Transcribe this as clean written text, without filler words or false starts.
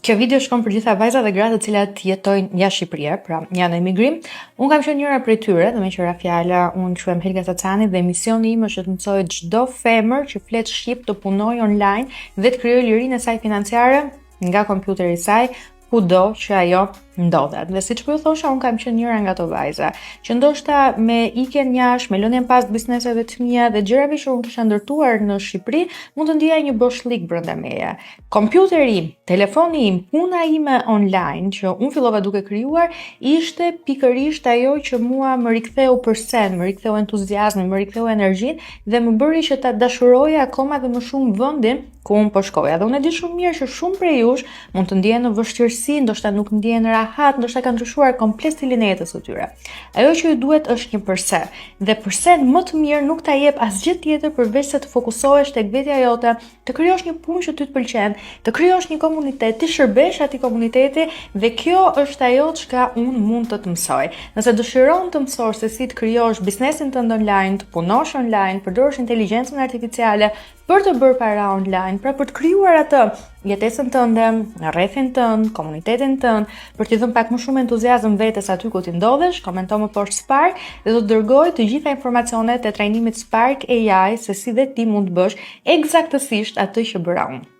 Kjo video shkon për gjitha vajzat dhe gratë të cilat jetojnë jashtë Shqipërisë, pra janë emigrim. Unë kam qenë njëra prej tyre, dhe me qëra fjala, unë quhem Helga Cacani dhe misioni im është të mësoj çdo femër që flet shqip të punojë online dhe të krijojë lirinë e saj financiare nga kompjuteri i saj, kudo që ajo ndodhet. Dhe siç po ju thosha, unë kam qenë njëra nga ato vajza që ndoshta me ikjen jashtë, me lënien pas bizneseve të mia dhe gjërave që unë kisha ndërtuar në Shqipëri, mund të ndjeja një boshlik brenda meje. Kompjuteri im, telefoni im, puna ime online që unë fillova duke krijuar ishte pikërisht ajo që mua më riktheu përsen, më riktheu entuziazmin, më riktheu energjinë dhe më bëri që ta dashuroja akoma dhe më shumë vendin ku unë po shkoja. Dhe unë e di shumë mirë që shumë prej jush mund të ndjehen në vështirësi, ndoshta nuk ndjehen rahat, ndoshta kanë ndryshuar komplet stilin e jetës së tyre. Ajo që ju duhet është një përse. Dhe përsen më të mirë nuk ta jep asgjë tjetër përveç se të fokusohesh tek vetja jote, të krijosh një punë që ty të pëlqen, të krijosh një komunitet, të shërbesh atij komuniteti dhe kjo është ajo çka unë mund të të mësoj. Nëse dëshiron të mësosh se si të krijosh biznesin tënd online, të punosh online, përdorosh inteligjencën artificiale për të bërë para online, pra për të krijuar atë jetesën tënde, rrethin tënd, komunitetin tënd, për t'i dhënë pak më shumë entuziazëm vetes aty ku ti ndodhesh, komento më poshtë Spark dhe do të dërgoj të gjitha informacionet e trajnimit Spark AI se si dhe ti mund të bësh eksaktësisht atë që bëra unë.